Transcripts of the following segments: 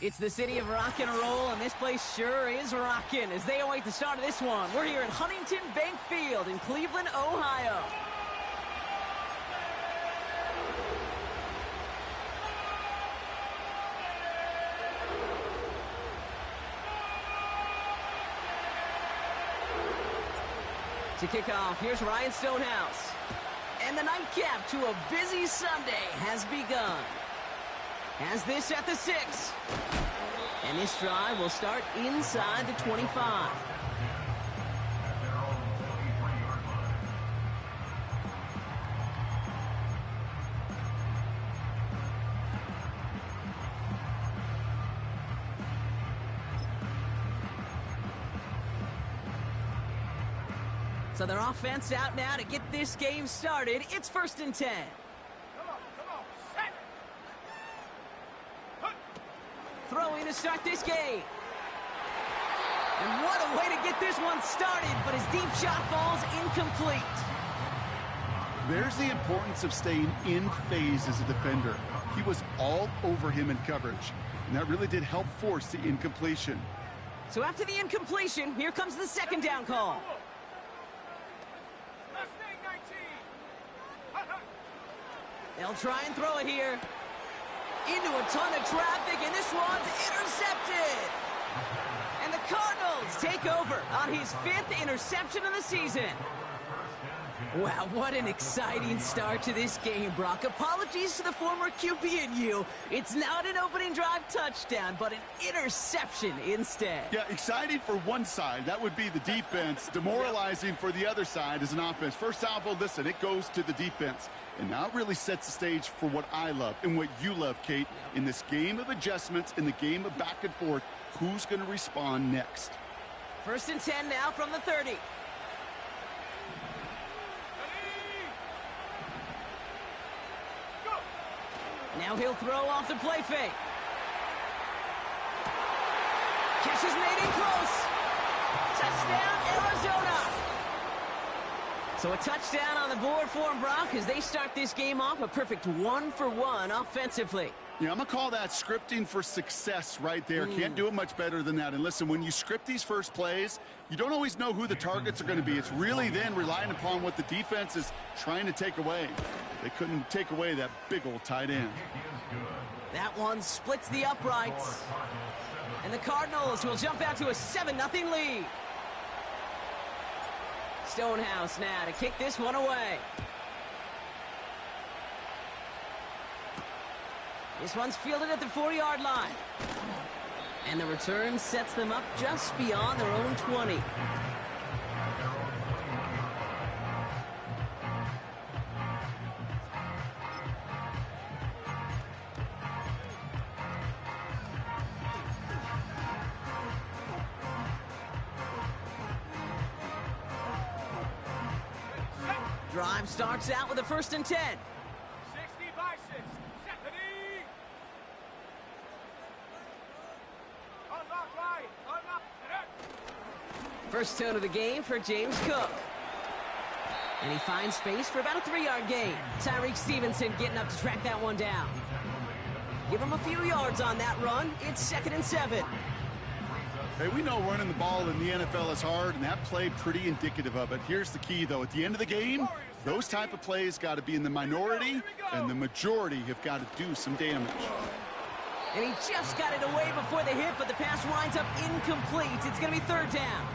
It's the city of rock and roll, and this place sure is rocking as they await the start of this one. We're here at Huntington Bank Field in Cleveland, Ohio. To kick off, here's Ryan Stonehouse. And the nightcap to a busy Sunday has begun. Has this at the 6. And this drive will start inside the 25. So their offense out now to get this game started. It's 1st and 10. Throwing to start this game. And what a way to get this one started, but his deep shot falls incomplete. There's the importance of staying in phase as a defender. He was all over him in coverage, and that really did help force the incompletion. So after the incompletion, here comes the 2nd down call. They'll try and throw it here. Into a ton of traffic, and this one's intercepted. And the Cardinals take over on his 5th interception of the season. Wow, what an exciting start to this game, Brock. Apologies to the former QB and you. It's not an opening drive touchdown, but an interception instead. Yeah, exciting for one side. That would be the defense. Demoralizing for the other side as an offense. First salvo, listen, it goes to the defense. And now it really sets the stage for what I love and what you love, Kate. In this game of adjustments, in the game of back and forth, who's going to respond next? 1st and 10 now from the 30. Now he'll throw off the play fake. Catch is made in close. Touchdown, Arizona. So a touchdown on the board for him, Brock, as they start this game off a perfect 1-for-1 offensively. Yeah, I'm going to call that scripting for success right there. Can't do it much better than that. And listen, when you script these first plays, you don't always know who the targets are going to be. It's really then relying upon what the defense is trying to take away. They couldn't take away that big old tight end. That one splits the uprights. And the Cardinals will jump out to a 7-0 lead. Stonehouse now to kick this one away. This one's fielded at the 4-yard line. And the return sets them up just beyond their own 20. Drive starts out with a 1st and 10. 60 by 6. Stephanie. Unlock right. Unlock. First tone of the game for James Cook. And he finds space for about a 3-yard gain. Tyreek Stevenson getting up to track that one down. Give him a few yards on that run. It's 2nd and 7. Hey, we know running the ball in the NFL is hard, and that play pretty indicative of it. Here's the key, though. At the end of the game, those type of plays got to be in the minority, and the majority have got to do some damage. And he just got it away before the hit, but the pass winds up incomplete. It's going to be 3rd down.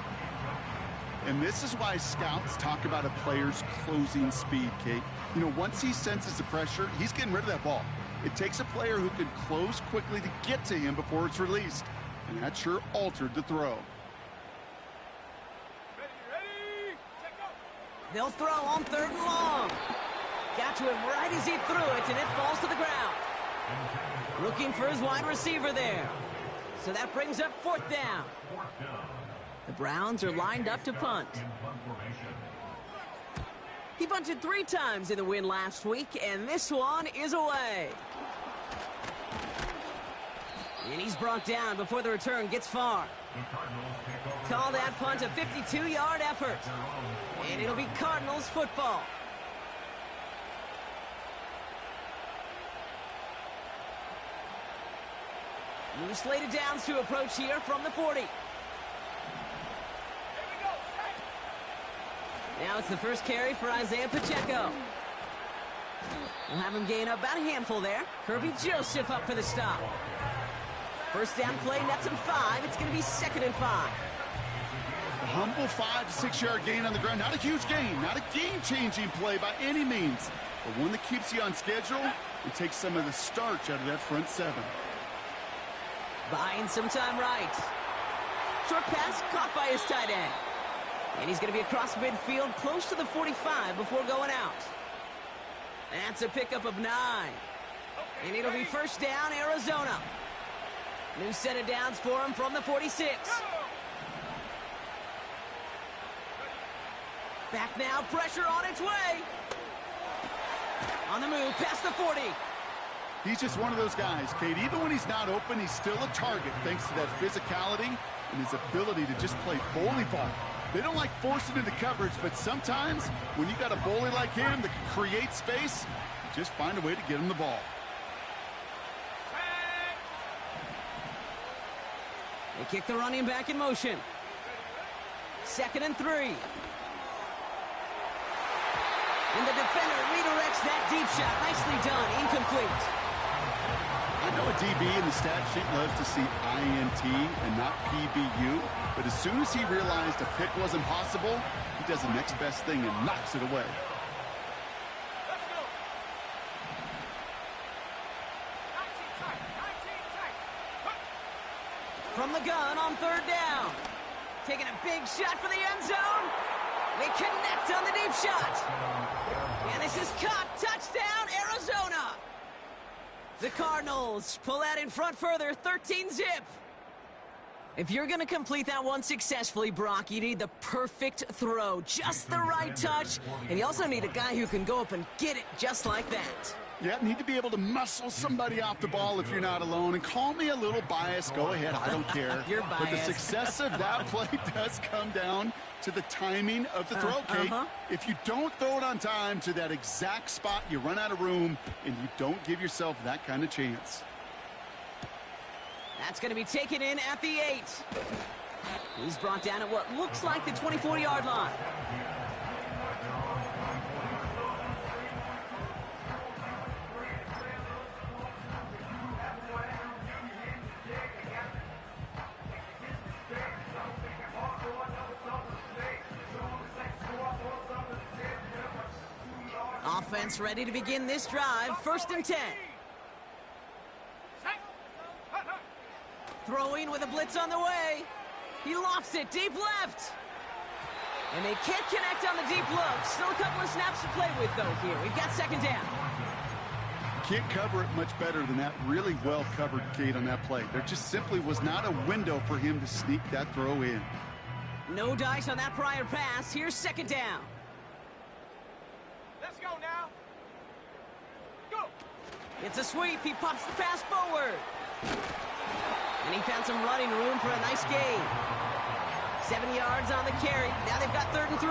And this is why scouts talk about a player's closing speed, Kate. You know, once he senses the pressure, he's getting rid of that ball. It takes a player who can close quickly to get to him before it's released. And that sure altered the throw. Ready. They'll throw on 3rd and long. Got to him right as he threw it, and it falls to the ground. Looking for his wide receiver there. So that brings up 4th down. The Browns are lined up to punt. He punted 3 times in the win last week, and this one is away. And he's brought down before the return gets far. Call that punt a 52-yard effort. And it'll be Cardinals football. New slated downs to approach here from the 40. Now it's the first carry for Isaiah Pacheco. We'll have him gain about a handful there. Kirby Joseph up for the stop. First down play, nets him 5. It's going to be 2nd and 5. A humble 5 to 6 yard gain on the ground. Not a huge gain, not a game-changing play by any means, but one that keeps you on schedule and takes some of the starch out of that front 7. Buying some time right. Short pass caught by his tight end. And he's going to be across midfield close to the 45 before going out. That's a pickup of 9. And it'll be first down, Arizona. New set of downs for him from the 46. Back now, pressure on its way. On the move, past the 40. He's just one of those guys, Kate. Even when he's not open, he's still a target thanks to that physicality and his ability to just play bully ball. They don't like forcing into coverage, but sometimes when you got a bully like him that can create space, you just find a way to get him the ball. They kick the running back in motion. 2nd and 3. And the defender redirects that deep shot. Nicely done. Incomplete. I know a DB in the stat sheet loves to see INT and not PBU, but as soon as he realized a pick wasn't possible, he does the next best thing and knocks it away. Let's go. 19 tight. 19 tight. From the gun on 3rd down. Taking a big shot for the end zone. They connect on the deep shot. And this is caught. Touchdown, Arizona. The Cardinals pull out in front further, 13-zip. If you're going to complete that one successfully, Brock, you need the perfect throw, just the right touch, and you also need a guy who can go up and get it just like that. Yeah, need to be able to muscle somebody off the ball if you're not alone. And call me a little biased. Go ahead, I don't care. You're biased. But the success of that play does come down to the timing of the throw, Kate. If you don't throw it on time to that exact spot, you run out of room, and you don't give yourself that kind of chance. That's going to be taken in at the 8. He's brought down at what looks like the 24-yard line. Offense ready to begin this drive. 1st and 10. Throwing with a blitz on the way. He lofts it deep left. And they can't connect on the deep look. Still a couple of snaps to play with, though, here. We've got 2nd down. Can't cover it much better than that. Really well covered, Kate, on that play. There just simply was not a window for him to sneak that throw in. No dice on that prior pass. Here's 2nd down. Let's go now. Go. It's a sweep. He pops the pass forward. And he found some running room for a nice gain. 7 yards on the carry. Now they've got 3rd and 3.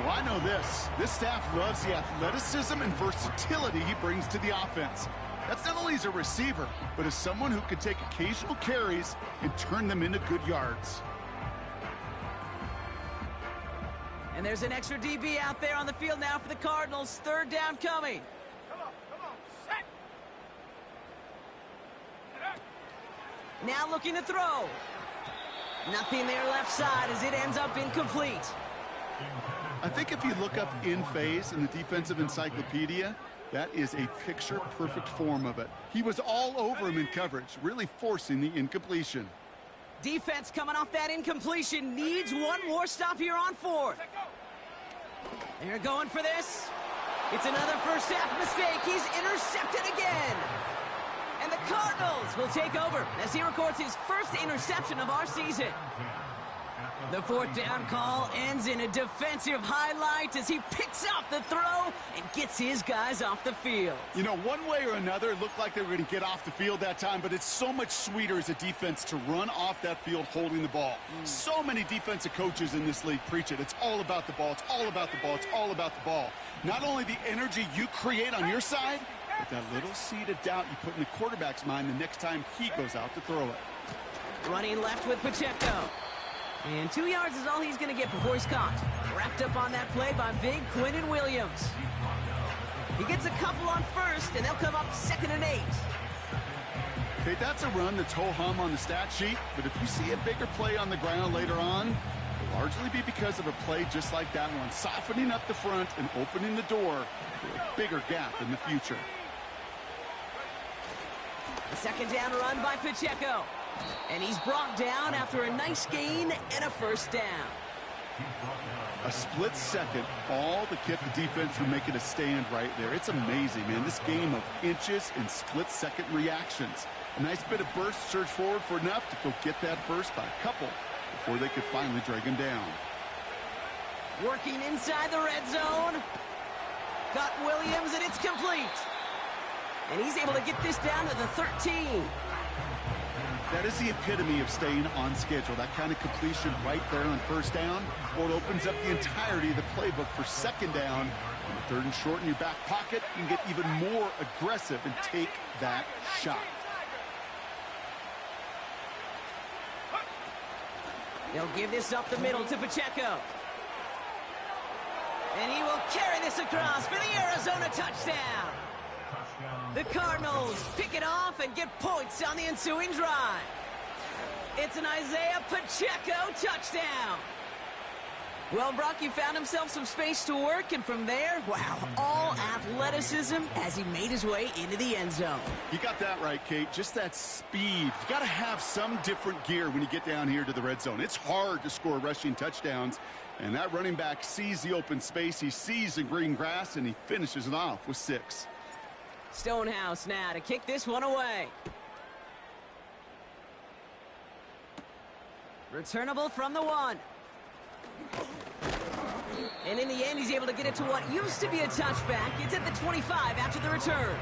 Well, I know this. This staff loves the athleticism and versatility he brings to the offense. That's not only as a receiver, but as someone who can take occasional carries and turn them into good yards. And there's an extra DB out there on the field now for the Cardinals. 3rd down coming. Come on. Set. Now looking to throw. Nothing there left side as it ends up incomplete. I think if you look up in phase in the defensive encyclopedia, that is a picture-perfect form of it. He was all over him in coverage, really forcing the incompletion. Defense coming off that incompletion needs one more stop here on 4th. They're going for this. It's another first half mistake. He's intercepted again. And the Cardinals will take over as he records his first interception of our season. The 4th down call ends in a defensive highlight as he picks up the throw and gets his guys off the field. You know, one way or another, it looked like they were going to get off the field that time, but it's so much sweeter as a defense to run off that field holding the ball. So many defensive coaches in this league preach it. It's all about the ball. It's all about the ball. It's all about the ball. Not only the energy you create on your side, But that little seed of doubt you put in the quarterback's mind the next time he goes out to throw it. Running left with Pacheco. And 2 yards is all he's going to get before he's caught. Wrapped up on that play by big Quinnen Williams. He gets a couple on first, and they'll come up 2nd and 8. Okay, that's a run that's ho-hum on the stat sheet, but if you see a bigger play on the ground later on, it'll largely be because of a play just like that one, softening up the front and opening the door for a bigger gap in the future. The 2nd down run by Pacheco. And he's brought down after a nice gain and a 1st down. A split second, all to keep the defense from making a stand right there. It's amazing, man. This game of inches and split-second reactions. A nice bit of burst, surge forward for enough to go get that first by a couple before they could finally drag him down. Working inside the red zone. Got Williams, and it's complete. And he's able to get this down to the 13. That is the epitome of staying on schedule. That kind of completion right there on 1st down. Or it opens up the entirety of the playbook for 2nd down. On the 3rd and short in your back pocket, you can get even more aggressive and take that shot. They'll give this up the middle to Pacheco. And he will carry this across for the Arizona touchdown. The Cardinals pick it off and get points on the ensuing drive. It's an Isaiah Pacheco touchdown. Well, Brock, he found himself some space to work, and from there, wow, all athleticism as he made his way into the end zone. You got that right, Kate. Just that speed. You got to have some different gear when you get down here to the red zone. It's hard to score rushing touchdowns, and that running back sees the open space. He sees the green grass, and he finishes it off with 6. Stonehouse now to kick this one away. Returnable from the 1. And in the end, he's able to get it to what used to be a touchback. It's at the 25 after the return.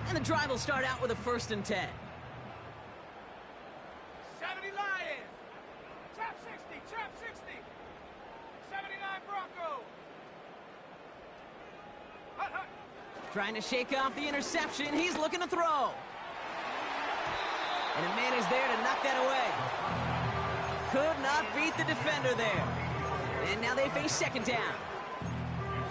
And the drive will start out with a 1st and 10. 70 Lions. Trap 60. Trap 60. 79 Broncos. Hut, hut. Trying to shake off the interception. He's looking to throw. And a man is there to knock that away. Could not beat the defender there. And now they face 2nd down.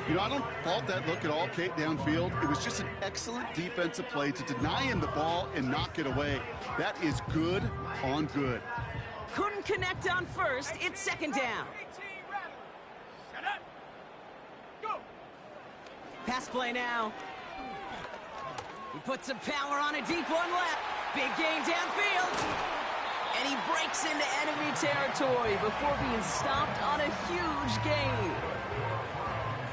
You know, I don't fault that look at all, Kate, downfield. It was just an excellent defensive play to deny him the ball and knock it away. That is good on good. Couldn't connect on first. It's 2nd down. 18 Rattlers. Set up. Go. Pass play now. He puts some power on a deep one left. Big gain downfield. And he breaks into enemy territory before being stopped on a huge gain.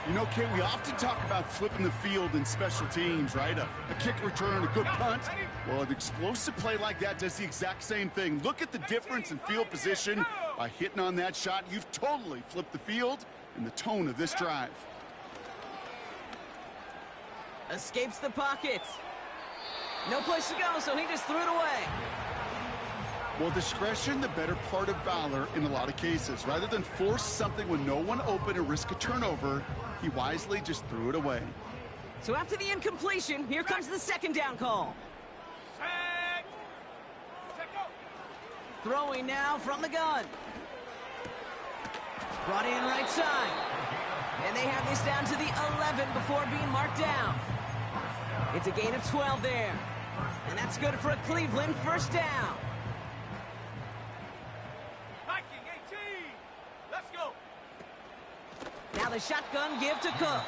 You know, Kate, we often talk about flipping the field in special teams, right? A kick return, a good punt. Well, an explosive play like that does the exact same thing. Look at the difference in field position. By hitting on that shot, you've totally flipped the field and the tone of this drive. Escapes the pocket. No place to go, so he just threw it away. Well, discretion, the better part of valor in a lot of cases. Rather than force something when no one open and risk a turnover, he wisely just threw it away. So after the incompletion, here comes the 2nd down call. Set. Set, go. Throwing now from the gun. Brought in right side. And they have this down to the 11 before being marked down. It's a gain of 12 there. And that's good for a Cleveland 1st down. Viking 18. Let's go. Now the shotgun give to Cook.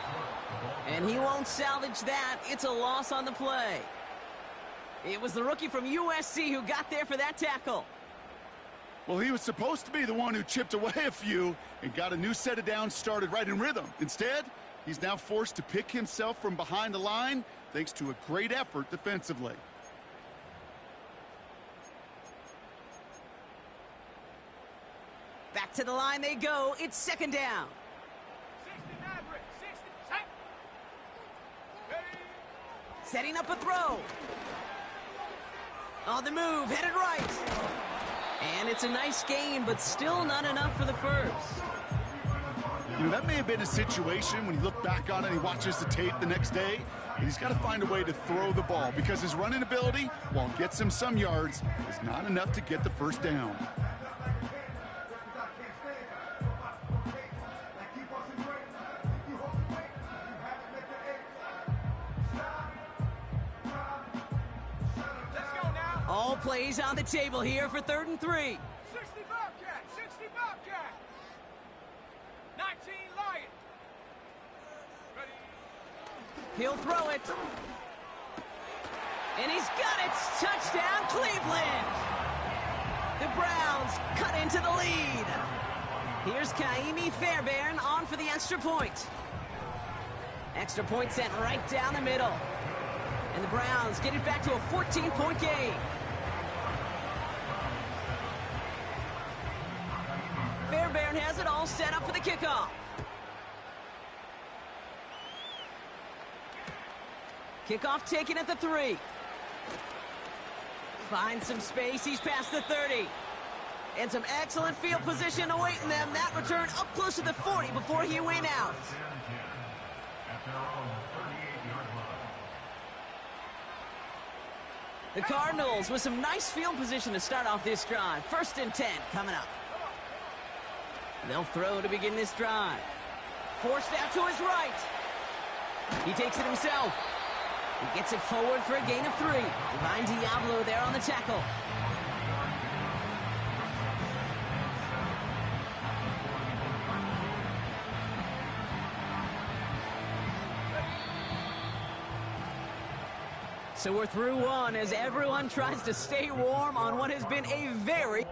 And he won't salvage that. It's a loss on the play. It was the rookie from USC who got there for that tackle. Well, he was supposed to be the one who chipped away a few and got a new set of downs started right in rhythm. Instead, he's now forced to pick himself from behind the line thanks to a great effort defensively. Back to the line they go. It's 2nd down. 60 Maverick. 60. Set. Ready. Setting up a throw. On the move, headed right. And it's a nice gain, but still not enough for the first. You know, that may have been a situation when you look back on it and he watches the tape the next day. He's got to find a way to throw the ball because his running ability, while it gets him some yards, is not enough to get the first down. All plays on the table here for 3rd and 3. 60 Bobcat, 60 Bobcat. 19 Lion. Ready. He'll throw it. And he's got it. Touchdown, Cleveland. The Browns cut into the lead. Here's Kaimi Fairbairn on for the extra point. Extra point sent right down the middle. And the Browns get it back to a 14-point game. Fairbairn has it all set up for the kickoff. Kickoff taken at the 3. Finds some space. He's past the 30. And some excellent field position awaiting them. That return up close to the 40 before he went out. The Cardinals with some nice field position to start off this drive. 1st and 10 coming up. They'll throw to begin this drive. Forced out to his right. He takes it himself. He gets it forward for a gain of 3. Divine Diablo there on the tackle. So we're through one as everyone tries to stay warm on what has been a very...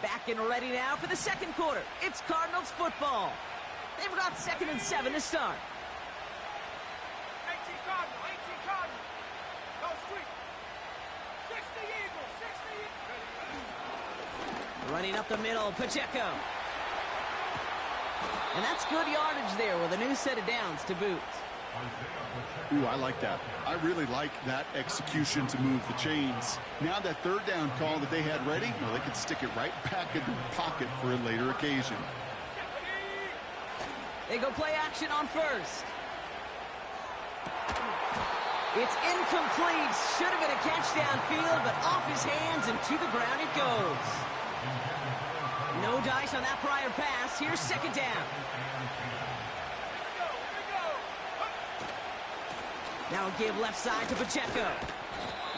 Back and ready now for the 2nd quarter. It's Cardinals football. They've got 2nd and 7 to start. 18 Cardinals, 18 Cardinals. Go street. 60 Eagles, 60 Eagles. Running up the middle, Pacheco. And that's good yardage there with a new set of downs to boot. Ooh, I like that. I really like that execution to move the chains. Now that 3rd down call that they had ready, well, they could stick it right back in the pocket for a later occasion. They go play action on 1st. It's incomplete. Should have been a catch downfield, but off his hands and to the ground it goes. No dice on that prior pass. Here's 2nd down. Now a give left side to Pacheco.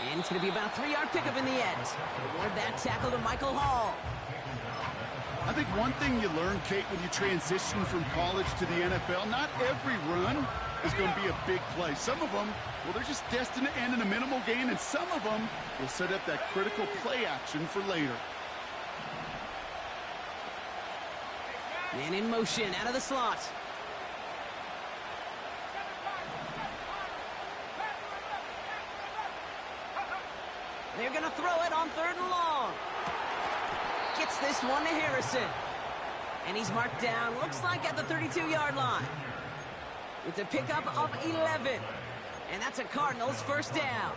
And it's going to be about a 3-yard pickup in the end. Reward that tackle to Michael Hall. I think one thing you learn, Kate, when you transition from college to the NFL, not every run is going to be a big play. Some of them, well, they're just destined to end in a minimal gain, and some of them will set up that critical play action for later. Man in motion out of the slot. They're going to throw it on 3rd and long. Gets this one to Harrison. And he's marked down, looks like at the 32-yard line. It's a pickup of 11. And that's a Cardinals 1st down.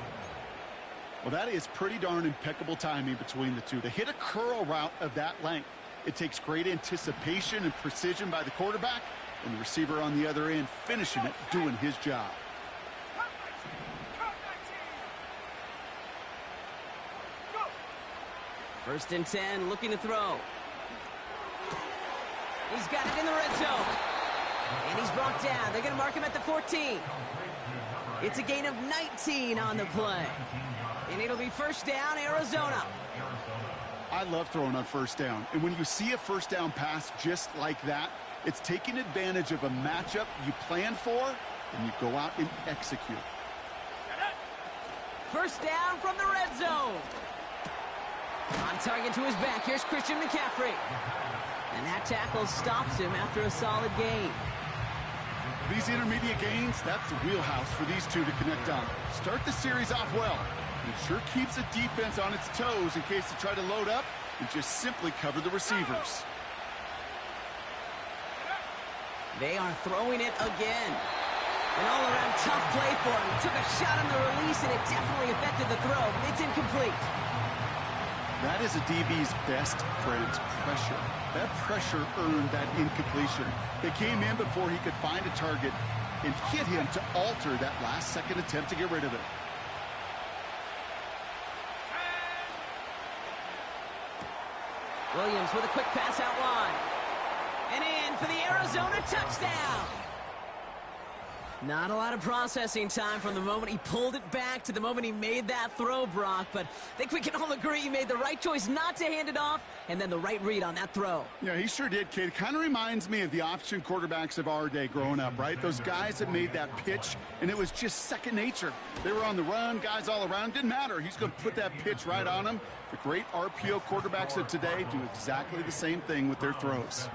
Well, that is pretty darn impeccable timing between the two. To hit a curl route of that length, it takes great anticipation and precision by the quarterback, and the receiver on the other end finishing it, doing his job. First and 10, looking to throw. He's got it in the red zone. And he's brought down. They're going to mark him at the 14. It's a gain of 19 on the play. And it'll be 1st down, Arizona. I love throwing on 1st down. And when you see a 1st down pass just like that, it's taking advantage of a matchup you plan for, and you go out and execute. 1st down from the red zone. On target to his back. Here's Christian McCaffrey. And that tackle stops him after a solid gain. These intermediate gains, that's the wheelhouse for these two to connect on. Start the series off well. It sure keeps the defense on its toes in case they try to load up and just simply cover the receivers. They are throwing it again. An all-around tough play for him. He took a shot on the release, and it definitely affected the throw. It's incomplete. That is a DB's best friend, pressure. That pressure earned that incompletion. They came in before he could find a target and hit him to alter that last-second attempt to get rid of it. Williams with a quick pass out wide. And in for the Arizona touchdown. Not a lot of processing time from the moment he pulled it back to the moment he made that throw, Brock. But I think we can all agree he made the right choice not to hand it off, and then the right read on that throw. Yeah, he sure did, kid. Kind of reminds me of the option quarterbacks of our day growing up, right? Those guys that made that pitch, and it was just second nature. They were on the run, guys all around. Didn't matter. He's going to put that pitch right on them. The great RPO quarterbacks of today do exactly the same thing with their throws.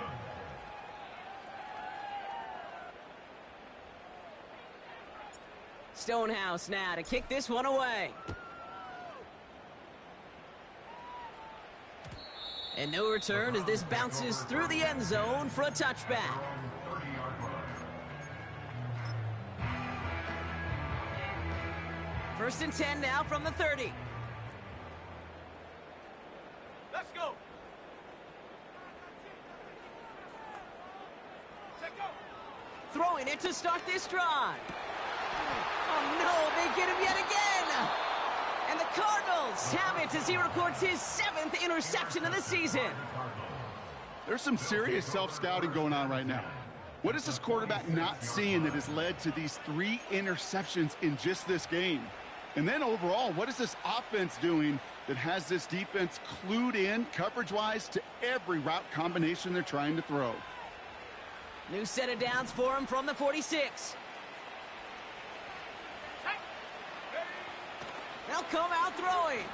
Stonehouse now to kick this one away. And no return as this bounces through the end zone for a touchback. First and 10 now from the 30. Let's go. Check go. Throwing it to start this drive. Oh, no, they get him yet again. And the Cardinals have it as he records his 7th interception of the season. There's some serious self-scouting going on right now. What is this quarterback not seeing that has led to these 3 interceptions in just this game? And then overall, what is this offense doing that has this defense clued in coverage-wise to every route combination they're trying to throw? New set of downs for him from the 46. They'll come out throwing.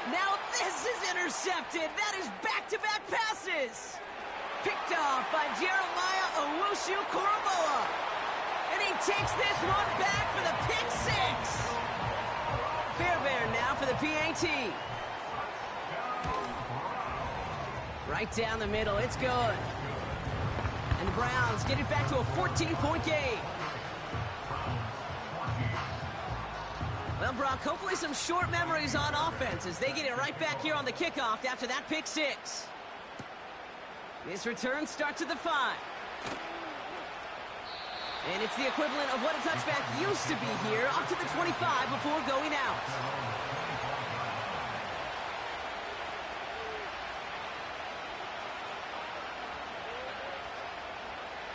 Now this is intercepted. That is back-to-back passes. Picked off by Jeremiah Owusu-Koramoah. And he takes this one back for the pick 6. Fairbairn now for the PAT. Right down the middle. It's good. And the Browns get it back to a 14-point game. Well, Brock, hopefully some short memories on offense as they get it right back here on the kickoff after that pick 6. This return starts at the 5. And it's the equivalent of what a touchback used to be here, up to the 25 before going out.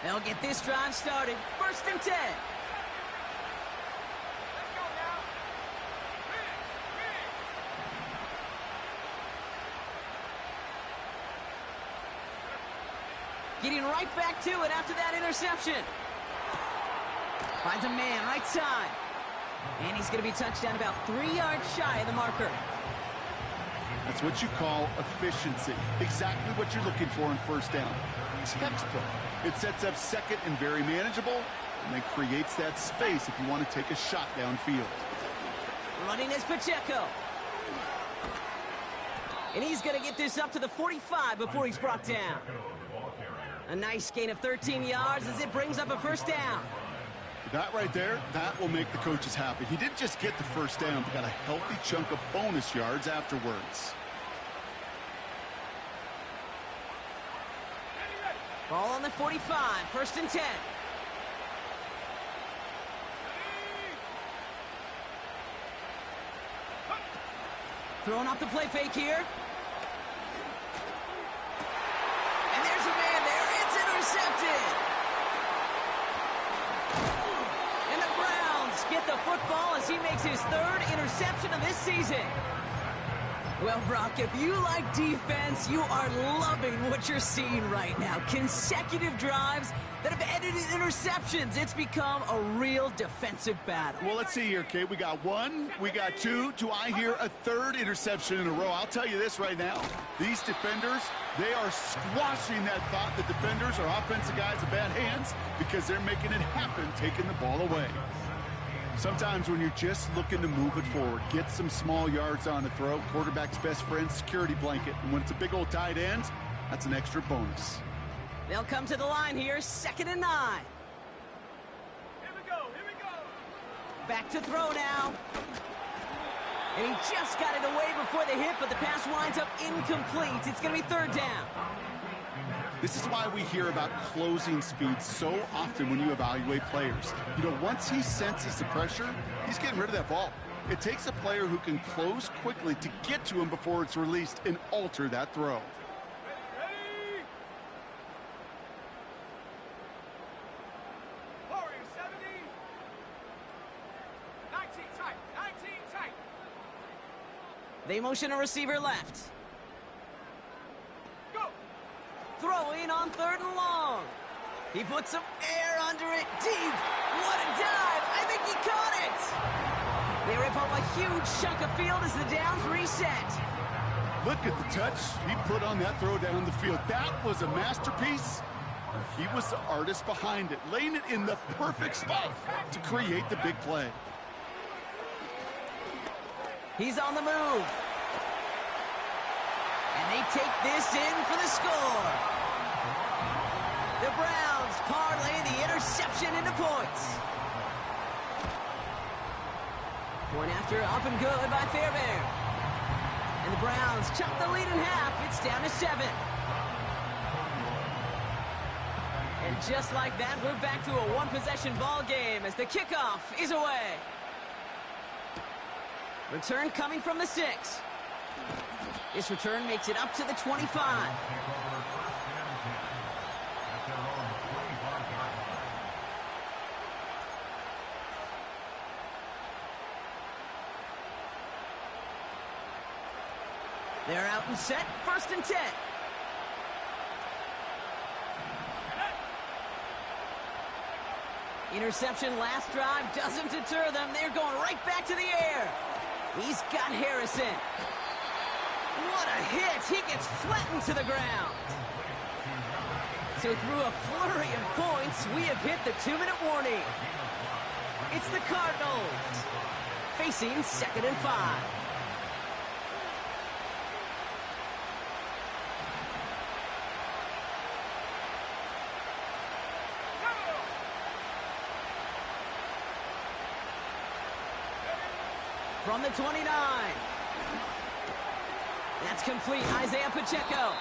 They'll get this drive started. First and 10. Getting right back to it after that interception. Finds a man right side. And he's going to be touched down about 3 yards shy of the marker. That's what you call efficiency. Exactly what you're looking for in first down. Textbook. It sets up second and very manageable, and then creates that space if you want to take a shot downfield. Running is Pacheco. And he's going to get this up to the 45 before he's brought down. A nice gain of 13 yards as it brings up a first down. That right there, that will make the coaches happy. He didn't just get the first down, but got a healthy chunk of bonus yards afterwards. Ball on the 45, first and 10. Throwing off the play fake here. And there's a man there. It's intercepted. And the Browns get the football as he makes his 3rd interception of this season. Well, Brock, if you like defense, you are loving what you're seeing right now. Consecutive drives that have ended in interceptions. It's become a real defensive battle. Well, let's see here, Kate. We got one, we got two. Do I hear a third interception in a row? I'll tell you this right now. These defenders, they are squashing that thought that defenders are offensive guys in bad hands because they're making it happen, taking the ball away. Sometimes when you're just looking to move it forward, get some small yards on the throw, quarterback's best friend, security blanket. And when it's a big old tight end, that's an extra bonus. They'll come to the line here, 2nd and 9. Here we go, here we go. Back to throw now. And he just got it away before the hit, but the pass winds up incomplete. It's going to be 3rd down. This is why we hear about closing speed so often when you evaluate players. You know, once he senses the pressure, he's getting rid of that ball. It takes a player who can close quickly to get to him before it's released and alter that throw. Ready? Warrior 70. 19 tight, 19 tight. They motion a receiver left. Go. Throwing on 3rd and long. He puts some air under it deep. What a dive. I think he caught it. They rip off a huge chunk of field as the downs reset. Look at the touch he put on that throw down the field. That was a masterpiece. He was the artist behind it, laying it in the perfect spot to create the big play. He's on the move. And they take this in for the score. The Browns parlay the interception into points. Point after up and good by Fairbairn. And the Browns chop the lead in half. It's down to 7. And just like that, we're back to a one-possession ball game as the kickoff is away. Return coming from the 6. This return makes it up to the 25. They're out and set, 1st and 10. Interception last drive doesn't deter them. They're going right back to the air. He's got Harrison. What a hit. He gets flattened to the ground. So through a flurry of points, we have hit the 2-minute warning. It's the Cardinals facing 2nd and 5. From the 29. That's complete. Isaiah Pacheco.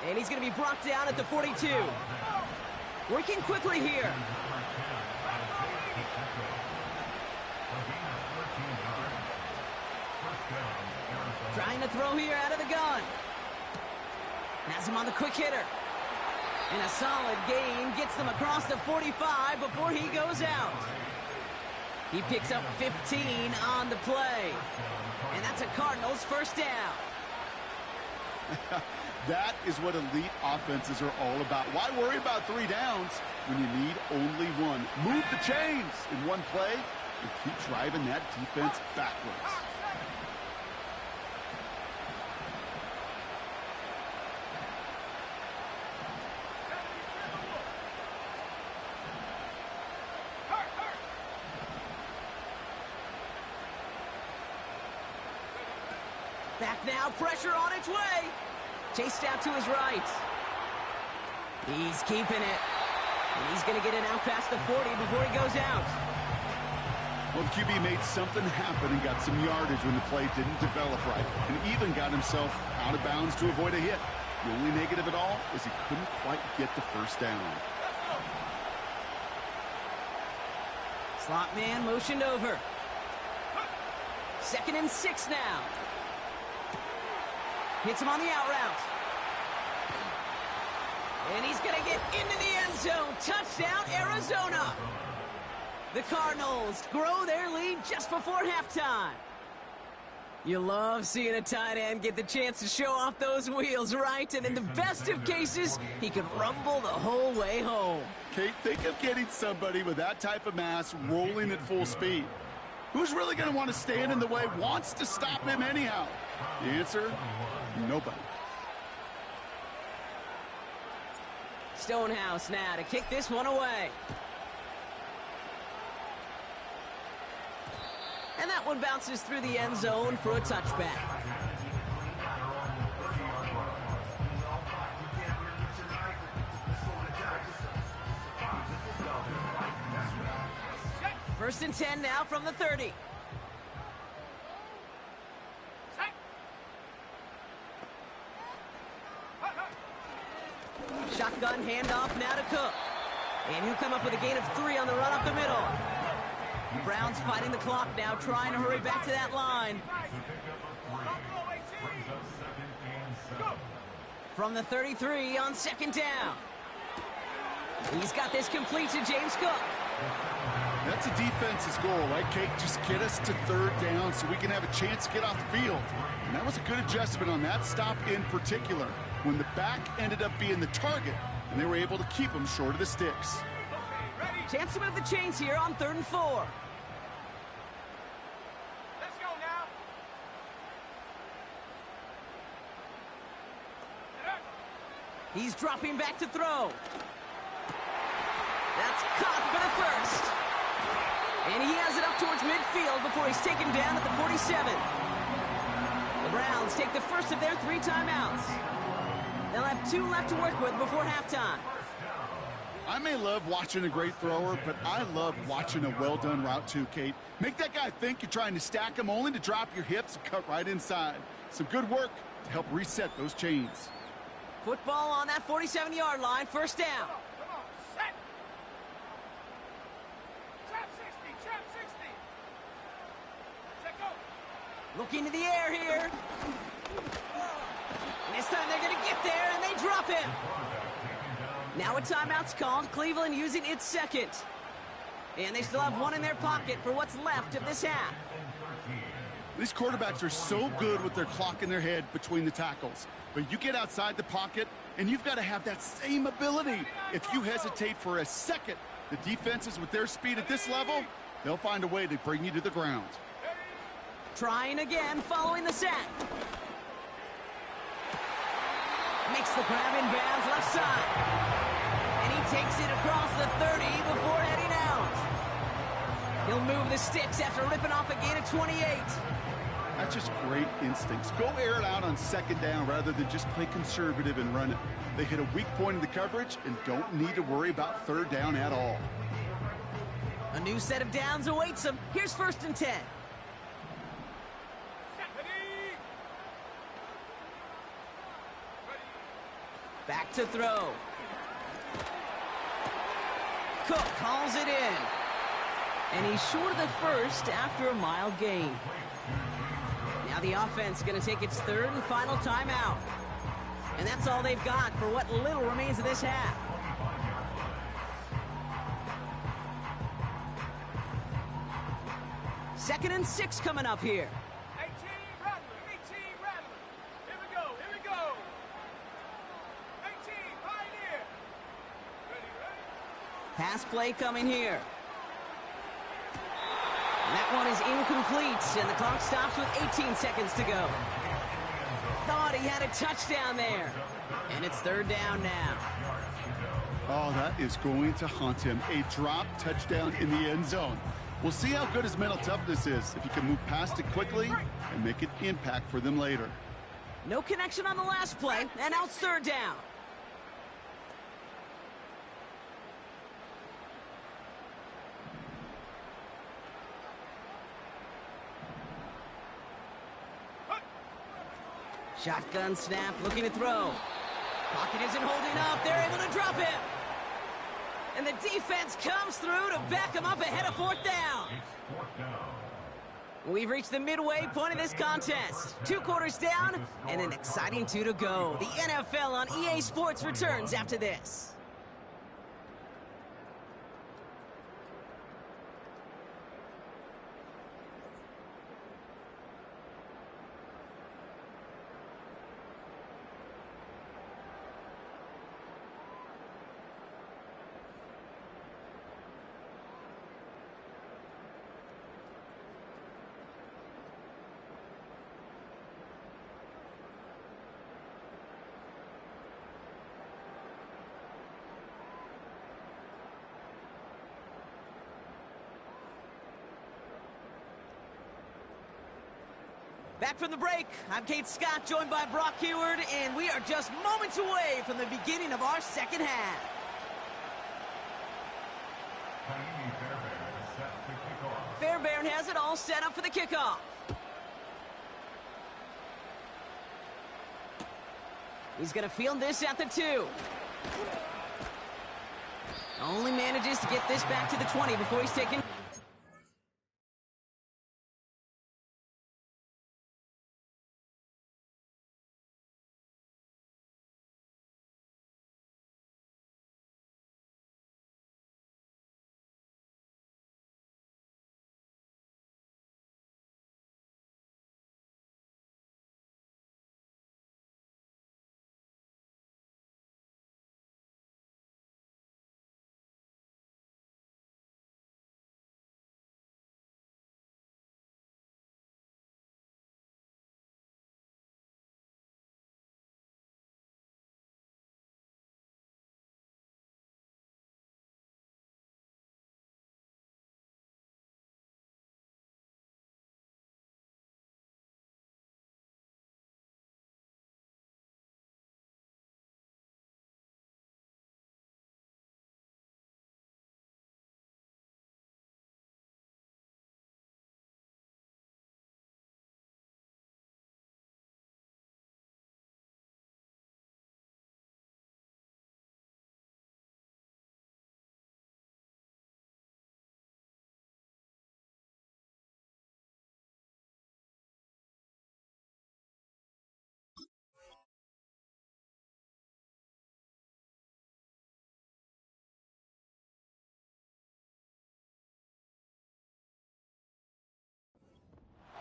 And he's going to be brought down at the 42. Working quickly here. Trying to throw here out of the gun. Has him on the quick hitter. And a solid gain gets them across the 45 before he goes out. He picks up 15 on the play. And that's a Cardinals 1st down. That is what elite offenses are all about. Why worry about 3 downs when you need only 1? Move the chains in one play and keep driving that defense backwards. Back now, pressure on its way. Chased out to his right. He's keeping it. And he's going to get it out past the 40 before he goes out. Well, the QB made something happen and got some yardage when the play didn't develop right. And even got himself out of bounds to avoid a hit. The only negative at all is he couldn't quite get the 1st down. Slot man motioned over. 2nd and 6 now. Hits him on the out route. And he's going to get into the end zone. Touchdown, Arizona. The Cardinals grow their lead just before halftime. You love seeing a tight end get the chance to show off those wheels, right? And in the best of cases, he could rumble the whole way home. Kate, think of getting somebody with that type of mass rolling at full speed. Who's really going to want to stand in the way, wants to stop him anyhow? The answer, nobody. Stonehouse now to kick this one away. And that one bounces through the end zone for a touchback. First and 10 now from the 30. Shotgun handoff now to Cook. And he'll come up with a gain of 3 on the run up the middle. Browns fighting the clock now, trying to hurry back to that line. From the 33 on second down. He's got this complete to James Cook. That's a defense's goal, right, Kate? Just get us to third down so we can have a chance to get off the field. And that was a good adjustment on that stop in particular, when the back ended up being the target, and they were able to keep him short of the sticks. Chance to move the chains here on 3rd and 4. Let's go now. He's dropping back to throw. That's caught for the first. And he has it up towards midfield before he's taken down at the 47. The Browns take the first of their 3 timeouts. They'll have 2 left to work with before halftime. I may love watching a great thrower, but I love watching a well-done route too, Kate. Make that guy think you're trying to stack him only to drop your hips and cut right inside. Some good work to help reset those chains. Football on that 47-yard line, first down. Come on, set. Trap 60, trap 60. Set go. Looking to the air here. And this time they're going to get there, and they drop him. Now a timeout's called. Cleveland using its second. And they still have 1 in their pocket for what's left of this half. These quarterbacks are so good with their clock in their head between the tackles. But you get outside the pocket, and you've got to have that same ability. If you hesitate for a second, the defenses with their speed at this level, they'll find a way to bring you to the ground. Trying again following the sack. Makes the grab in bounds left side. And he takes it across the 30 before heading out. He'll move the sticks after ripping off a gain of 28. That's just great instincts. Go air it out on second down rather than just play conservative and run it. They hit a weak point in the coverage and don't need to worry about third down at all. A new set of downs awaits them. Here's 1st and 10. Back to throw. Cook calls it in. And he's short of the first after a mild gain. Now the offense going to take its 3rd and final timeout. And that's all they've got for what little remains of this half. Second and 6 coming up here. 18 Rattler, 18 Rattler. Here we go, here we go. 18 Pioneer. Ready, ready. Pass play coming here. And that one is incomplete, and the clock stops with 18 seconds to go. Thought he had a touchdown there. And it's 3rd down now. Oh, that is going to haunt him. A drop touchdown in the end zone. We'll see how good his mental toughness is, if he can move past it quickly and make an impact for them later. No connection on the last play, and now it's 3rd down. Shotgun snap, looking to throw. Pocket isn't holding up. They're able to drop him. And the defense comes through to back him up ahead of 4th down. We've reached the midway point of this contest. 2 quarters down and an exciting 2 to go. The NFL on EA Sports returns after this. Back from the break, I'm Kate Scott, joined by Brock Heward, and we are just moments away from the beginning of our second half. Fairbairn has it all set up for the kickoff. He's going to field this at the 2. Only manages to get this back to the 20 before he's taken.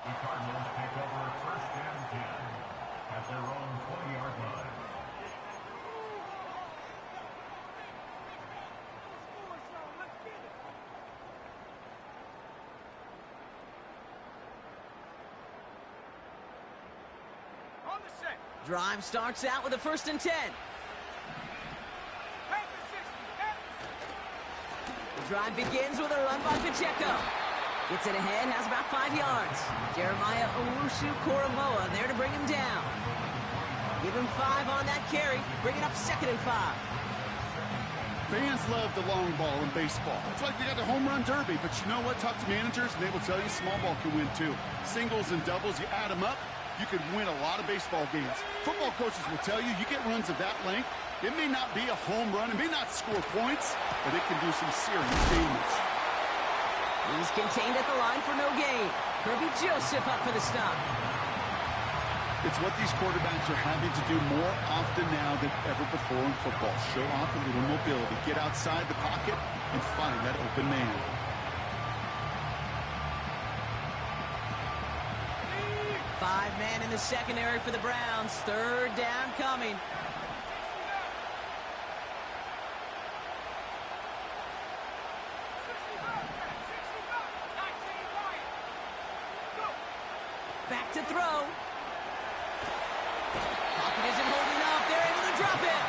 The Cardinals take over first and 10 at their own 20-yard line. On the set. Drive starts out with a 1st and 10. Back to 60. The drive begins with a run by Pacheco. Gets it ahead, has about 5 yards. Jeremiah Owusu-Koramoah there to bring him down. Give him 5 on that carry, bring it up 2nd and 5. Fans love the long ball in baseball. It's like they got the home run derby, but you know what? Talk to managers, and they will tell you small ball can win too. Singles and doubles, you add them up, you could win a lot of baseball games. Football coaches will tell you, you get runs of that length, it may not be a home run, it may not score points, but it can do some serious damage. He's contained at the line for no gain. Kirby Joseph up for the stop. It's what these quarterbacks are having to do more often now than ever before in football. Show off a little mobility, get outside the pocket, and find that open man. Five man in the secondary for the Browns. 3rd down coming. Back to throw. Pocket isn't holding up. They're able to drop it.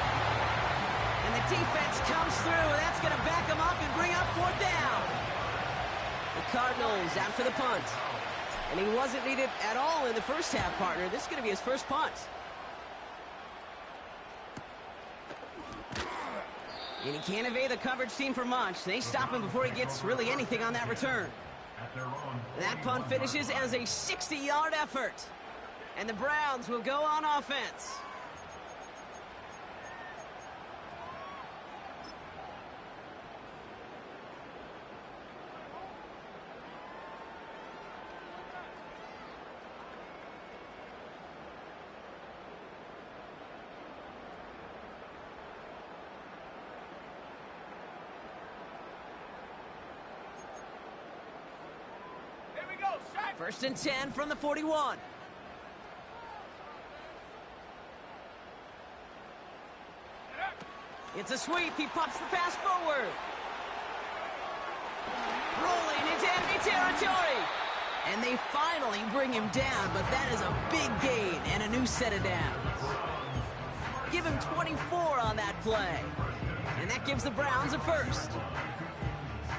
And the defense comes through. That's going to back them up and bring up 4th down. The Cardinals after the punt. And he wasn't needed at all in the first half, partner. This is going to be his first punt. And he can't evade the coverage team for much. They stop him before he gets really anything on that return. That punt finishes as a 60-yard effort. And the Browns will go on offense. Here we go. Shot. 1st and 10 from the 41. It's a sweep. He pops the pass forward. Rolling into enemy territory. And they finally bring him down, but that is a big gain and a new set of downs. Give him 24 on that play. And that gives the Browns a first.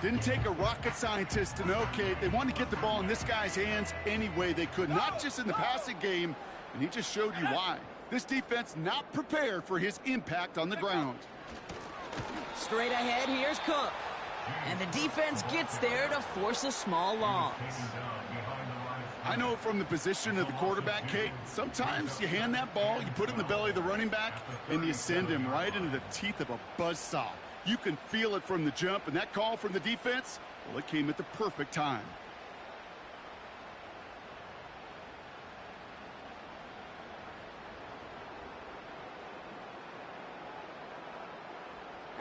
Didn't take a rocket scientist to know, Kate. They wanted to get the ball in this guy's hands any way they could, not just in the passing game, and he just showed you why. This defense not prepared for his impact on the ground. Straight ahead, here's Cook. And the defense gets there to force a small loss. I know from the position of the quarterback, Kate, sometimes you hand that ball, you put it in the belly of the running back, and you send him right into the teeth of a buzzsaw. You can feel it from the jump, and that call from the defense, well, it came at the perfect time.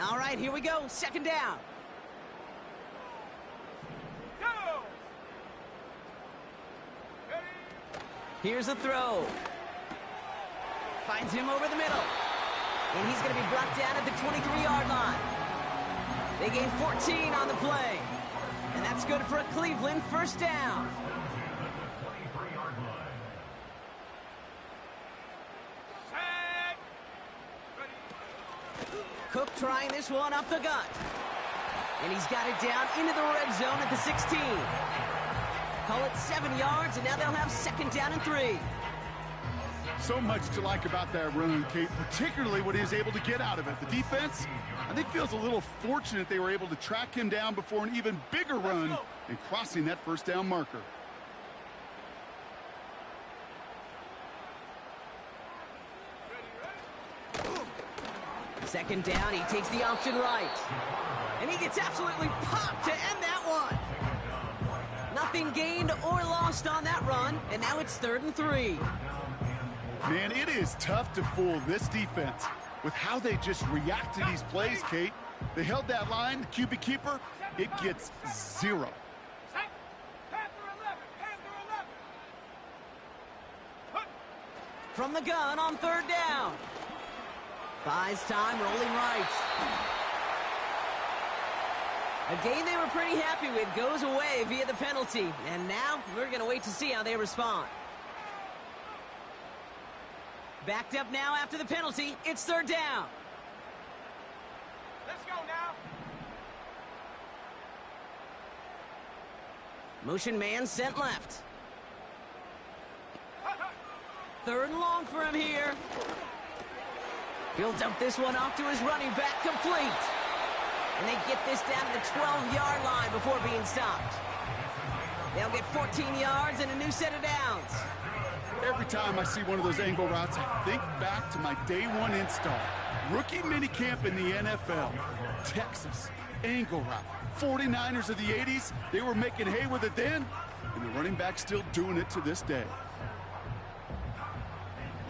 All right, here we go. Second down. Go! Here's a throw. Finds him over the middle. And he's going to be brought down at the 23-yard line. They gain 14 on the play. And that's good for a Cleveland first down. Sack! Ready? Cook trying this one up the gut. And he's got it down into the red zone at the 16. Call it 7 yards, and now they'll have second down and 3. So much to like about that run, Kate, particularly what he was able to get out of it. The defense, I think, feels a little fortunate they were able to track him down before an even bigger run and crossing that first down marker. Second down, he takes the option right. And he gets absolutely popped to end that one. Nothing gained or lost on that run, and now it's 3rd and 3. Man, it is tough to fool this defense with how they just react to these plays, Kate. They held that line, the QB keeper, it gets 0. Sack! Panther 11! Panther 11! From the gun on 3rd down. Buys time, rolling right. A game they were pretty happy with goes away via the penalty. And now we're going to wait to see how they respond. Backed up now after the penalty. It's 3rd down. Let's go now! Motion man sent left. 3rd and long for him here. He'll dump this one off to his running back, complete. And they get this down to the 12-yard line before being stopped. They'll get 14 yards and a new set of downs. Every time I see one of those angle routes, I think back to my day one install. Rookie minicamp in the NFL. Texas, angle route. 49ers of the 80s, they were making hay with it then, and the running back's still doing it to this day.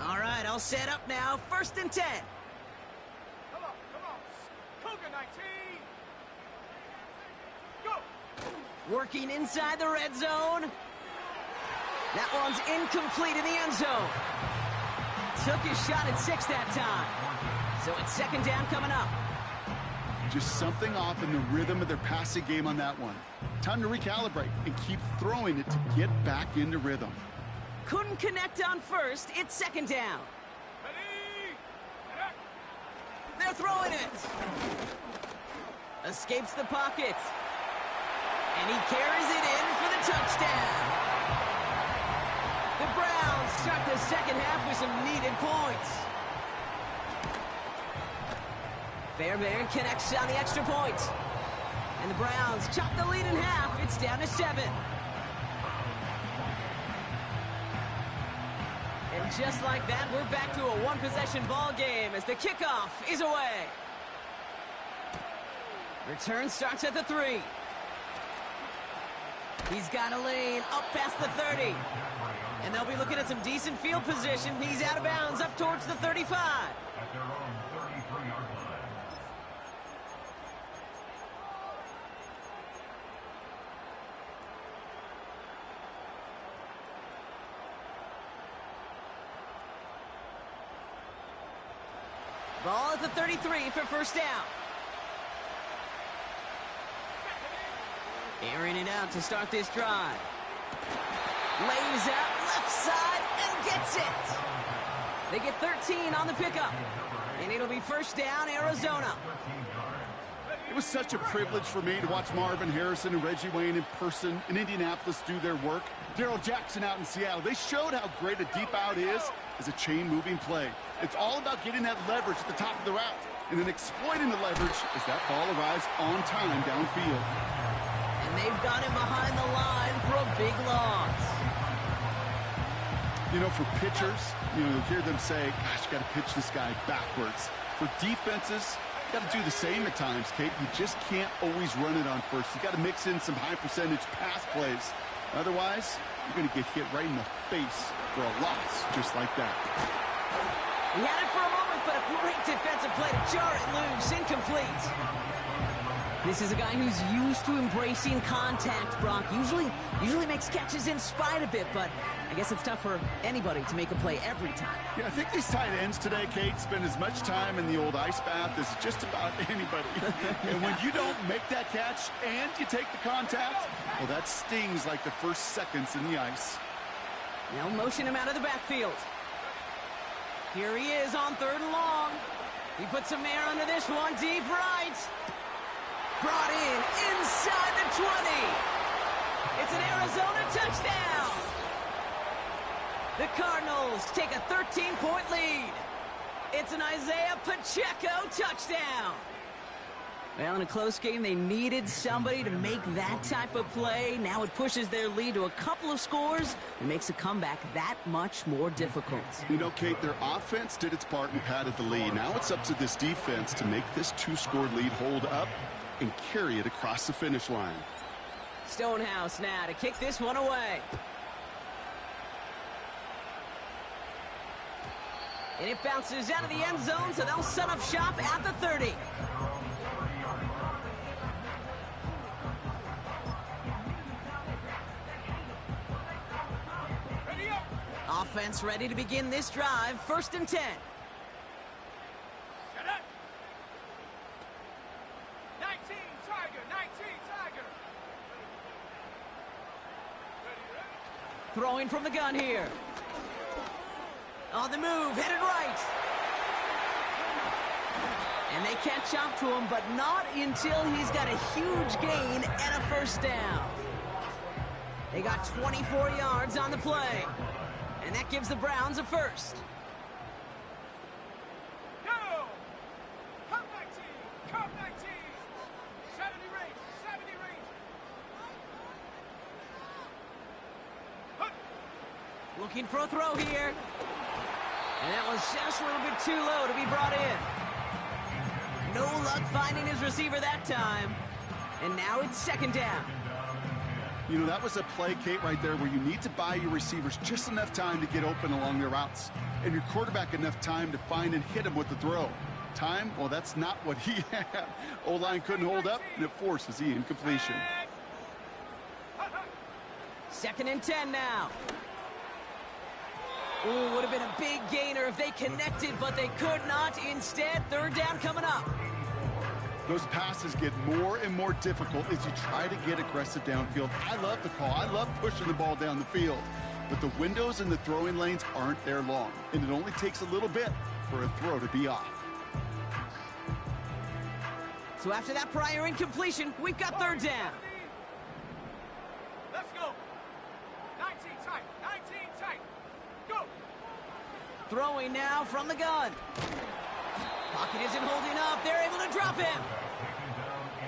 All right, I'll set up now. 1st and 10. Come on, come on! Cougar 19! Go! Working inside the red zone. That one's incomplete in the end zone. Took his shot at 6 that time. So it's 2nd down coming up. Just something off in the rhythm of their passing game on that one. Time to recalibrate and keep throwing it to get back into rhythm. Couldn't connect on 1st. It's 2nd down. Ready? Attack! They're throwing it. Escapes the pocket. And he carries it in for the touchdown. The Browns start the second half with some needed points. Fairbairn connects on the extra point. And the Browns chop the lead in half. It's down to 7. And just like that, we're back to a one-possession ball game as the kickoff is away. Return starts at the 3. He's got a lane up past the 30. And they'll be looking at some decent field position. He's out of bounds up towards the 35. At their own 33-yard line. Ball at the 33 for first down. Airing it out to start this drive. Lays out left side and gets it. They get 13 on the pickup. And it'll be first down, Arizona. It was such a privilege for me to watch Marvin Harrison and Reggie Wayne in person in Indianapolis do their work. Darrell Jackson out in Seattle. They showed how great a deep out is as a chain-moving play. It's all about getting that leverage at the top of the route and then exploiting the leverage as that ball arrives on time downfield. And they've got him behind the line for a big loss. You know, for pitchers, you'll hear them say, gosh, you got to pitch this guy backwards. For defenses, you got to do the same at times, Kate. You just can't always run it on first. You got to mix in some high-percentage pass plays. Otherwise, you're going to get hit right in the face for a loss just like that. He had it for a moment, but a great defensive play to jar it loose. Incomplete. This is a guy who's used to embracing contact, Brock. Usually makes catches in spite of it, but I guess it's tough for anybody to make a play every time. Yeah, I think these tight ends today, Kate, spend as much time in the old ice bath as just about anybody. And when you don't make that catch and you take the contact, well, that stings like the first seconds in the ice. Now motion him out of the backfield. Here he is on 3rd and long. He puts some air under this one, deep right. Brought in inside the 20. It's an Arizona touchdown. The Cardinals take a 13-point lead. It's an Isaiah Pacheco touchdown. Well, in a close game, they needed somebody to make that type of play. Now it pushes their lead to a couple of scores and makes a comeback that much more difficult. You know, Kate, their offense did its part and padded the lead. Now it's up to this defense to make this 2-score lead hold up and carry it across the finish line. Stonehouse now to kick this one away. And it bounces out of the end zone, so they'll set up shop at the 30. Offense ready to begin this drive. 1st and 10. Set up. 19 Tiger, 19 Tiger. Ready. Throwing from the gun here. On the move, headed right. And they catch up to him, but not until he's got a huge gain and a 1st down. They got 24 yards on the play. And that gives the Browns a 1st. Go! Come 19! Come 19! 70 range! 70 range! Hunt. Looking for a throw here. And that was just a little bit too low to be brought in. No luck finding his receiver that time. And now it's 2nd down. You know, that was a play, Kate, right there where you need to buy your receivers just enough time to get open along their routes. And your quarterback enough time to find and hit him with the throw. Time, well, that's not what he had. O-line couldn't hold up, and it forces the incompletion. 2nd and 10 now. Ooh, would have been a big gainer if they connected, but they could not. Instead, 3rd down coming up. Those passes get more and more difficult as you try to get aggressive downfield. I love the call. I love pushing the ball down the field. But the windows in the throwing lanes aren't there long, and it only takes a little bit for a throw to be off. So after that prior incompletion, we've got 3rd down. Let's go! 19 tight! 19 tight! Go! Throwing now from the gun. Pocket isn't holding up. They're able to drop him.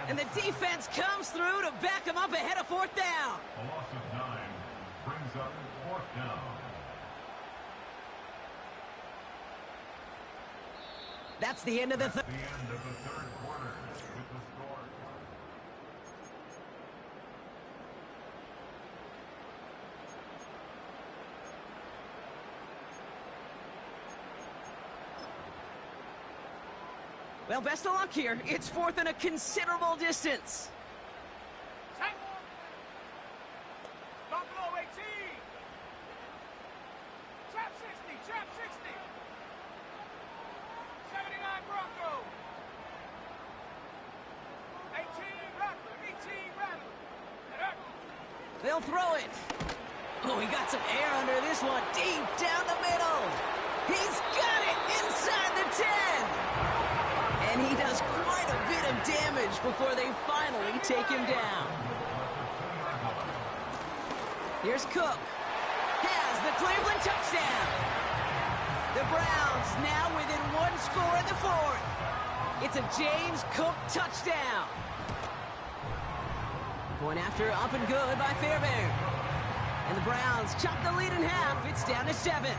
And the defense comes through to back him up ahead of 4th down. A loss of 9 brings up 4th down. That's the end of the The end of the 3rd quarter with the score. Well, best of luck here. It's 4th and a considerable distance. Tight! Buffalo 18! Trap 60! Trap 60! 79 Bronco! 18 Rattler! 18 Rattler! Set up! They'll throw it. Oh, he got some air under this one. Deep down the middle. He's got it inside the 10. And he does quite a bit of damage before they finally take him down. Here's Cook. Has the Cleveland touchdown. The Browns now within one score in the fourth. It's a James Cook touchdown. Point after up and good by Fairbairn. And the Browns chop the lead in half. It's down to 7.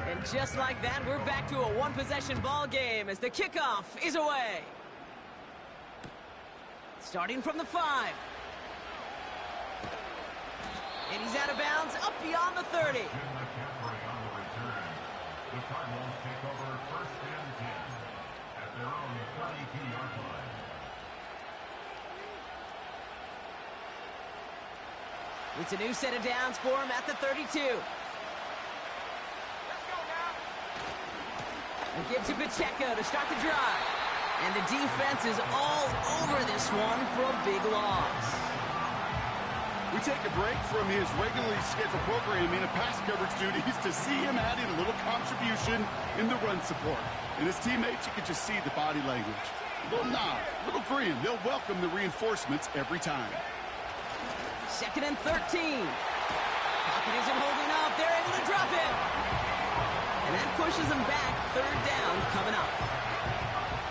And just like that, we're back to a one-possession ball game as the kickoff is away. Starting from the 5. And he's out of bounds, up beyond the 30. The Cardinals take over first and 10 at their own 32-yard line. It's a new set of downs for him at the 32. Let's go now. And gives to Pacheco to start the drive. And the defense is all over this one for a big loss. We take a break from his regularly scheduled programming and pass coverage duties to see him adding a little contribution in the run support. And his teammates, you can just see the body language. A little nod, a little grin. They'll welcome the reinforcements every time. 2nd and 13. Pocket isn't holding up. They're able to drop it. And that pushes them back. 3rd down coming up.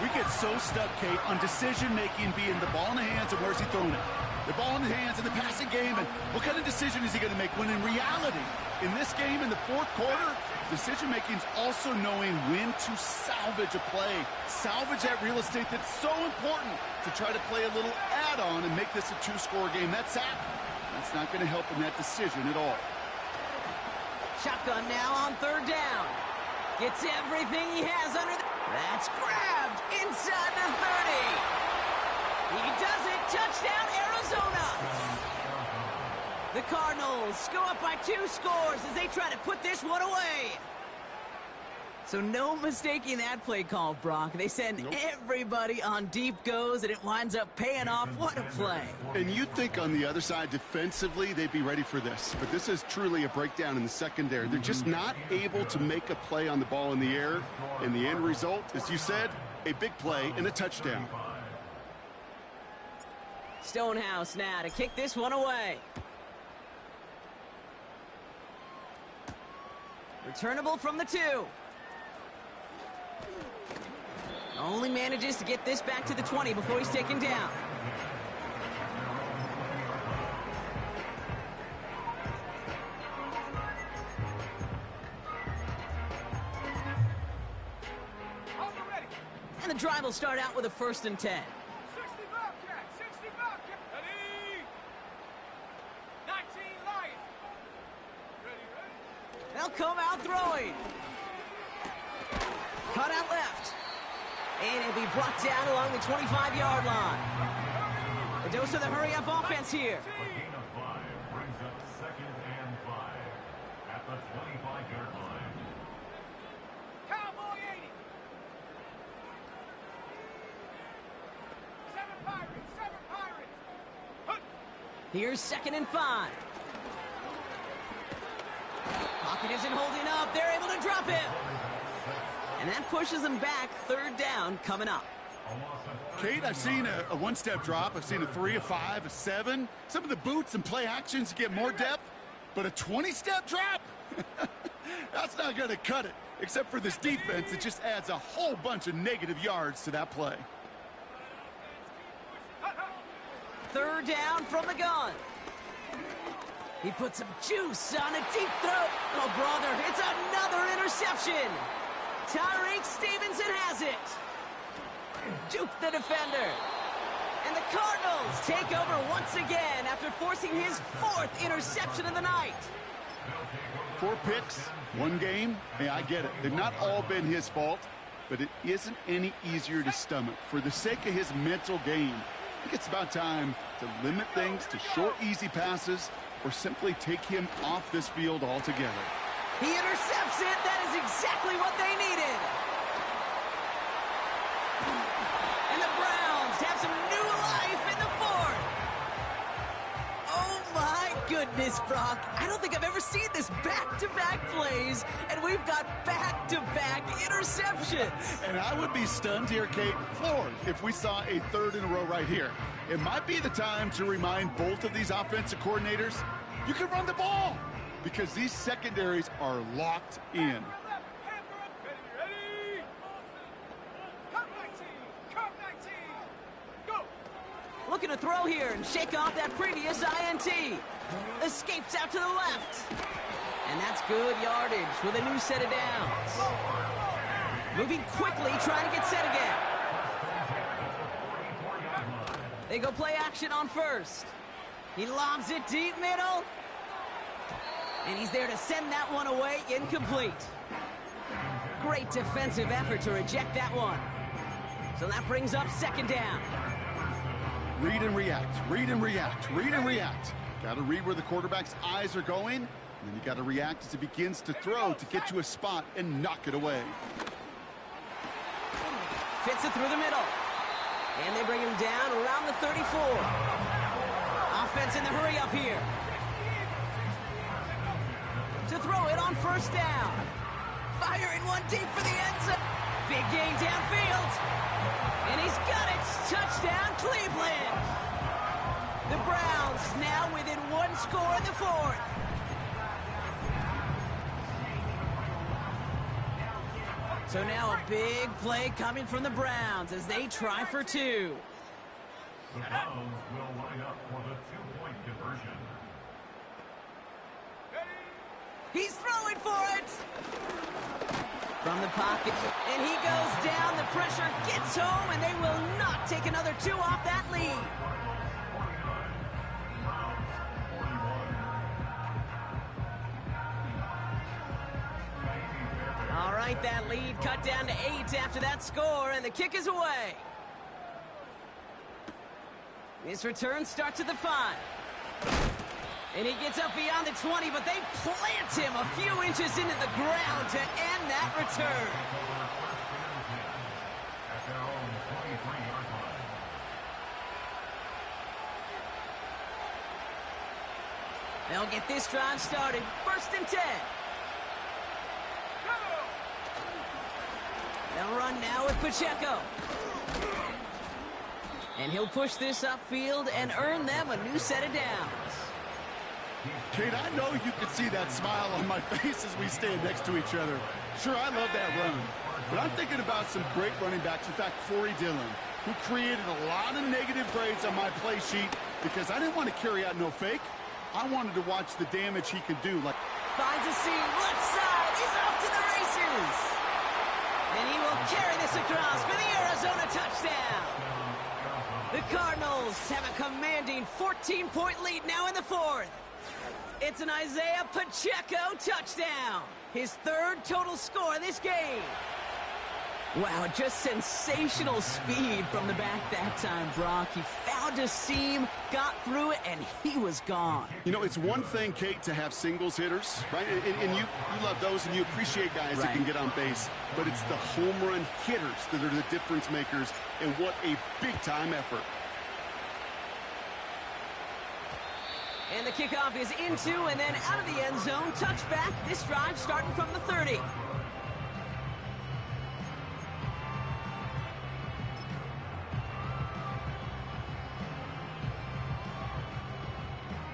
We get so stuck, Kate, on decision-making being the ball in the hands and where's he throwing it. The ball in the hands in the passing game, and what kind of decision is he going to make? When in reality, in this game, in the 4th quarter, decision-making is also knowing when to salvage a play. Salvage that real estate that's so important to try to play a little add-on and make this a 2-score game. That sack, that's not going to help in that decision at all. Shotgun now on 3rd down. Gets everything he has under the... That's grabbed inside the 30. He does it. Touchdown, Arizona. The Cardinals go up by 2 scores as they try to put this one away. So no mistaking that play call, Brock. They send everybody on deep goes, and it winds up paying off. What a play. And you'd think on the other side, defensively, they'd be ready for this. But this is truly a breakdown in the secondary. They're just not able to make a play on the ball in the air. And the end result, as you said, a big play and a touchdown. Stonehouse now to kick this one away. Returnable from the 2. Only manages to get this back to the 20 before he's taken down. And the drive will start out with a 1st and 10. 60 Bobcat, 60 Bobcat. Ready? 19 Lion. Ready? They'll come out throwing. Cut out left. And it'll be brought down along the 25-yard line. A dose of the hurry-up offense here. A gain of 5 brings up 2nd and 5 at the 25-yard line. Cowboy 80. 7 Pirates, 7 Pirates. Hunt. Here's 2nd and 5. Pocket isn't holding up. They're able to drop him. And that pushes them back. 3rd down coming up. Kate, I've seen a one-step drop. I've seen a 3, a 5, a 7. Some of the boots and play actions get more depth. But a 20-step drop? That's not going to cut it. Except for this defense, it just adds a whole bunch of negative yards to that play. 3rd down from the gun. He puts some juice on a deep throw. Oh, brother, it's another interception. Tyreek Stevenson has it. Duke the defender. And the Cardinals take over once again after forcing his 4th interception of the night. 4 picks, 1 game. Hey, I get it. They've not all been his fault, but it isn't any easier to stomach. For the sake of his mental game, I think it's about time to limit things to short, easy passes or simply take him off this field altogether. He intercepts it. That is exactly what they needed. And the Browns have some new life in the fourth. Oh, my goodness, Brock. I don't think I've ever seen this back-to-back plays, and we've got back-to-back interceptions. And I would be stunned here, Kate, floored, if we saw a third in a row right here. It might be the time to remind both of these offensive coordinators, you can run the ball, because these secondaries are locked in. Ready? Cut 19! Cut 19! Go! Looking to throw here and shake off that previous INT. Escapes out to the left. And that's good yardage with a new set of downs. Moving quickly, trying to get set again. They go play action on first. He lobs it deep middle. And he's there to send that one away, incomplete. Great defensive effort to reject that one. So that brings up second down. Read and react, read and react, read and react. Got to read where the quarterback's eyes are going, and then you got to react as he begins to throw to get to a spot and knock it away. Fits it through the middle. And they bring him down around the 34. Offense in the hurry up here. To throw it on first down. Firing one deep for the end zone. Big gain downfield. And he's got it. Touchdown, Cleveland. The Browns now within one score in the fourth. So now a big play coming from the Browns as they try for two. The Browns will line up for the two-point conversion. He's throwing for it. From the pocket. And he goes down. The pressure gets home, and they will not take another two off that lead. All right, that lead cut down to 8 after that score, and the kick is away. This return starts at the 5. And he gets up beyond the 20, but they plant him a few inches into the ground to end that return. At their own 23-yard line. They'll get this drive started. First and 10. They'll run now with Pacheco. And he'll push this upfield and earn them a new set of downs. Kate, I know you can see that smile on my face as we stand next to each other. Sure, I love that run. But I'm thinking about some great running backs. In fact, Corey Dillon, who created a lot of negative grades on my play sheet because I didn't want to carry out no fake. I wanted to watch the damage he could do. Finds a seam, left side. He's off to the races. And he will carry this across for the Arizona touchdown. The Cardinals have a commanding 14-point lead now in the fourth. It's an Isaiah Pacheco touchdown. His third total score this game. Wow, just sensational speed from the back that time, Brock. He found a seam, got through it, and he was gone. You know, it's one thing, Kate, to have singles hitters, right? And you love those, and you appreciate guys that can get on base. But it's the home run hitters that are the difference makers, and what a big-time effort. And the kickoff is into and then out of the end zone. Touchback. This drive starting from the 30.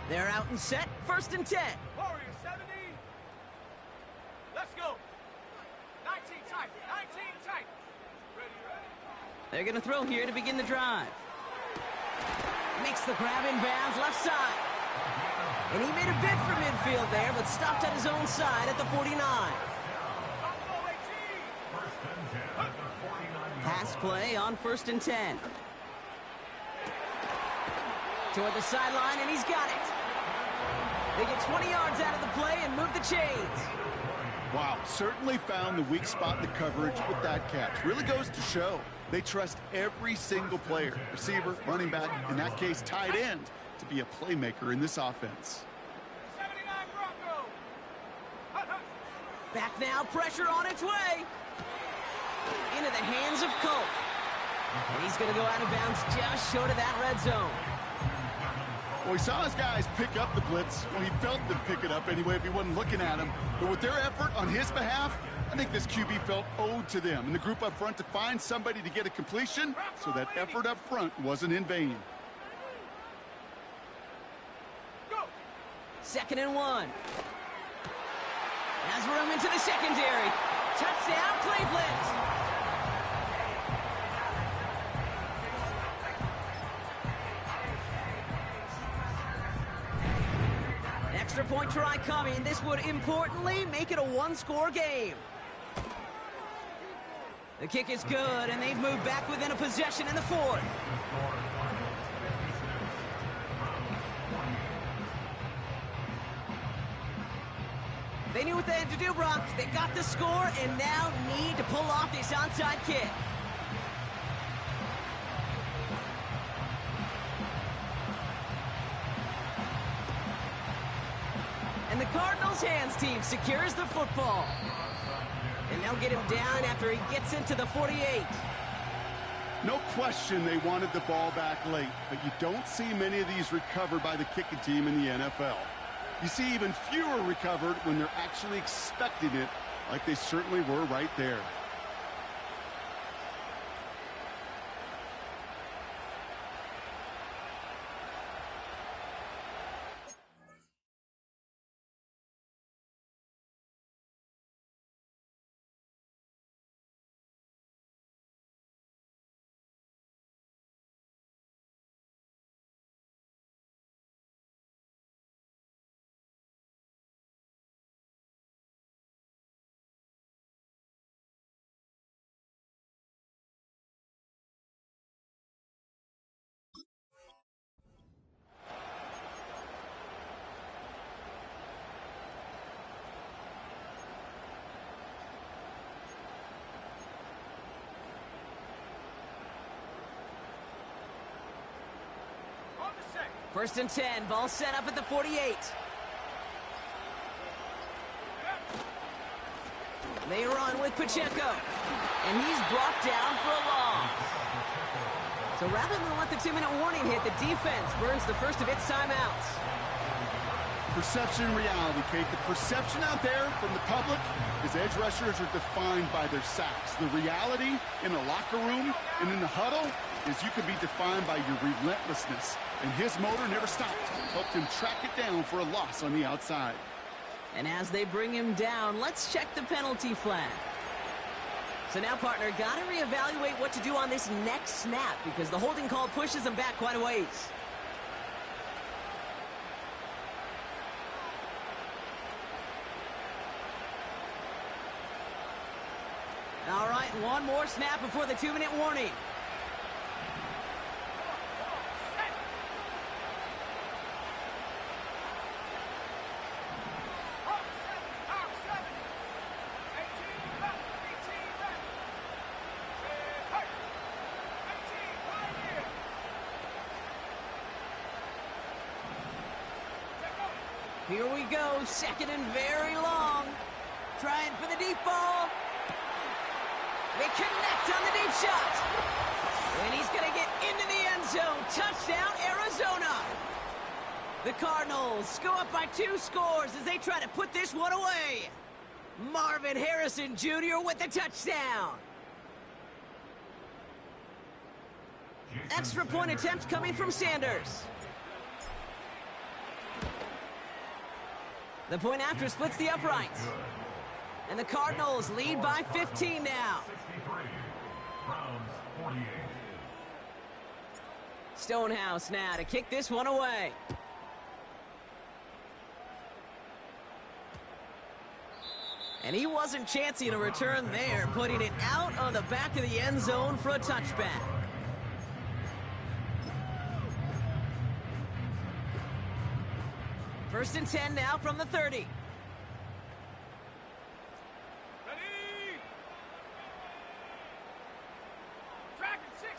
They're out and set. First and 10. Warrior 70. Let's go. 19 tight. 19 tight. Ready. They're going to throw here to begin the drive. Makes the grab inbounds left side. And he made a bid for midfield there, but stopped at his own side at the 49. Pass play on first and 10. Toward the sideline, and he's got it. They get 20 yards out of the play and move the chains. Wow, certainly found the weak spot in the coverage with that catch. Really goes to show they trust every single player, receiver, running back, in that case, tight end, to be a playmaker in this offense. 79 Bronco. Back now, pressure on its way. Into the hands of Colt. And he's going to go out of bounds just short of that red zone. Well, he saw his guys pick up the blitz. Well, he felt them pick it up anyway if he wasn't looking at him. But with their effort on his behalf, I think this QB felt owed to them and the group up front to find somebody to get a completion, so that effort up front wasn't in vain. 2nd and 1. Has room into the secondary. Touchdown, Cleveland. Extra point try coming. This would importantly make it a one-score game. The kick is good, and they've moved back within a possession in the 4th. They knew what they had to do, Brock. They got the score and now need to pull off this onside kick. And the Cardinals' hands team secures the football. And they'll get him down after he gets into the 48. No question they wanted the ball back late, but you don't see many of these recovered by the kicking team in the NFL. You see even fewer recovered when they're actually expecting it, like they certainly were right there. First and 10, ball set up at the 48. They run with Pacheco, and he's brought down for a loss. So rather than let the 2-minute warning hit, the defense burns the first of its timeouts. Perception and reality, Kate. The perception out there from the public is edge rushers are defined by their sacks. The reality in the locker room and in the huddle is you can be defined by your relentlessness. And his motor never stopped. Helped him track it down for a loss on the outside. And as they bring him down, let's check the penalty flag. So now, partner, got to reevaluate what to do on this next snap because the holding call pushes him back quite a ways. All right, one more snap before the 2-minute warning. Here we go, 2nd and very long. Trying for the deep ball. They connect on the deep shot. And he's going to get into the end zone. Touchdown, Arizona. The Cardinals go up by 2 scores as they try to put this one away. Marvin Harrison Jr. with the touchdown. Extra point attempt coming from Sanders. The point after splits the uprights. And the Cardinals lead by 15 now. Stonehouse now to kick this one away. And he wasn't chancing a return there, putting it out on the back of the end zone for a touchback. First and 10 now from the 30. Ready? Track at 60.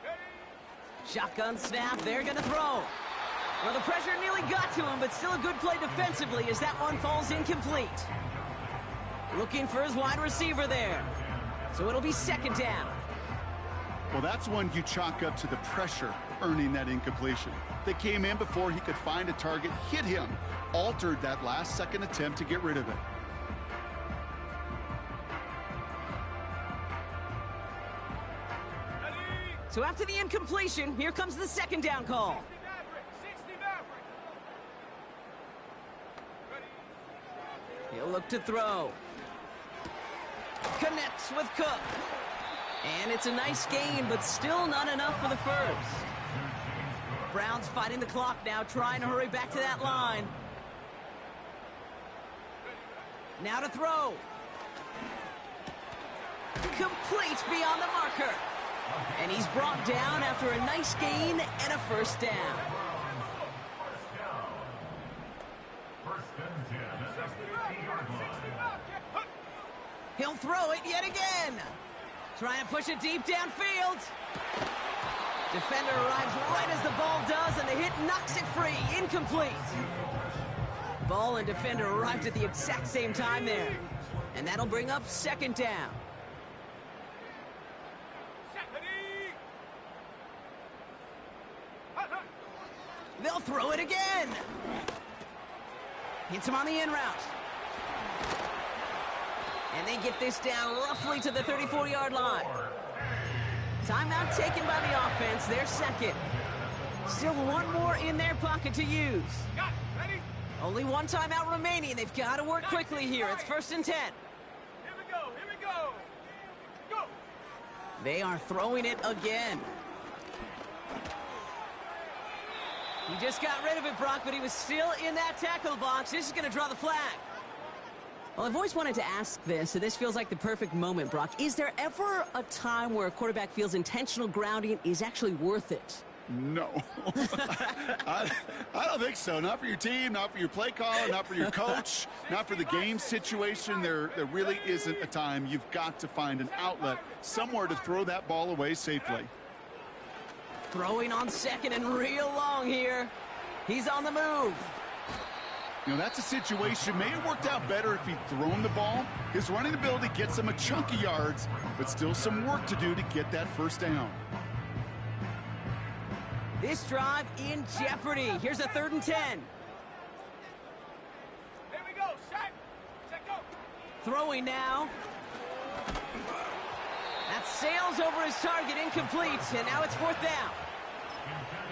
Ready? Shotgun snap, they're gonna throw. Well, the pressure nearly got to him, but still a good play defensively as that one falls incomplete. Looking for his wide receiver there. So it'll be second down. Well, that's one you chalk up to the pressure earning that incompletion. They came in before he could find a target, hit him, altered that last-second attempt to get rid of it. So after the incompletion, here comes the second down call. 60 Maverick. He'll look to throw. Connects with Cook. And it's a nice gain, but still not enough for the first. Browns fighting the clock now, trying to hurry back to that line. Now to throw. Complete beyond the marker. And he's brought down after a nice gain and a first down. First and 10 at the 50-yard line. He'll throw it yet again. Trying to push it deep downfield. Defender arrives right as the ball does, and the hit knocks it free. Incomplete. Ball and defender arrived at the exact same time there. And that'll bring up second down. They'll throw it again. Hits him on the in route. And they get this down roughly to the 34-yard line. Timeout taken by the offense, their second. Still one more in their pocket to use. Only one timeout remaining. They've got to work quickly here. It's first and 10. Here we go, here we go. Go. They are throwing it again. He just got rid of it, Brock, but he was still in that tackle box. This is going to draw the flag. Well, I've always wanted to ask this, and this feels like the perfect moment, Brock. Is there ever a time where a quarterback feels intentional grounding is actually worth it? No. I don't think so. Not for your team, not for your play caller, not for your coach, not for the game situation. There really isn't a time. You've got to find an outlet, somewhere to throw that ball away safely. Throwing on second and real long here. He's on the move. You know, that's a situation. May have worked out better if he'd thrown the ball. His running ability gets him a chunk of yards, but still some work to do to get that first down. This drive in jeopardy. Here's a 3rd and 10. Here we go, set, go. Throwing now. That sails over his target, incomplete, and now it's 4th down.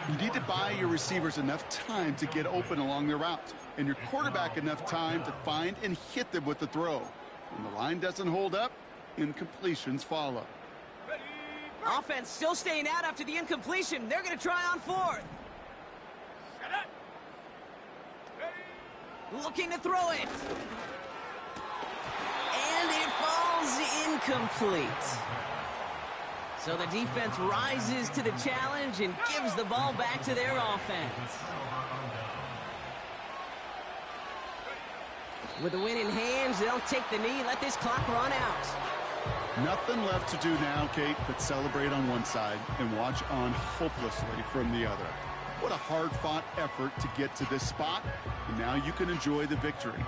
You need to buy your receivers enough time to get open along their route, and your quarterback enough time to find and hit them with the throw. When the line doesn't hold up, incompletions follow. Ready, Offense still staying out after the incompletion. They're going to try on 4th. set up. Ready, Looking to throw it. And it falls incomplete. So the defense rises to the challenge and gives the ball back to their offense. With the win in hands, they'll take the knee, let this clock run out. Nothing left to do now, Kate, but celebrate on one side and watch on hopelessly from the other. What a hard-fought effort to get to this spot, and now you can enjoy the victory.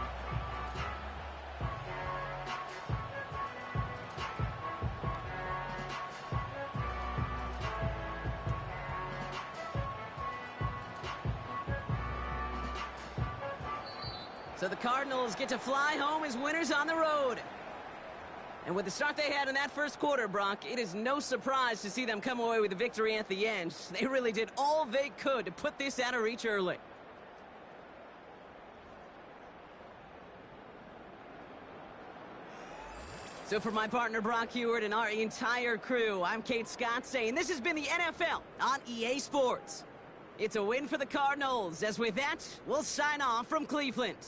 So the Cardinals get to fly home as winners on the road. And with the start they had in that first quarter, Brock, it is no surprise to see them come away with a victory at the end. They really did all they could to put this out of reach early. So for my partner Brock Heward and our entire crew, I'm Kate Scott saying this has been the NFL on EA Sports. It's a win for the Cardinals, as with that, we'll sign off from Cleveland.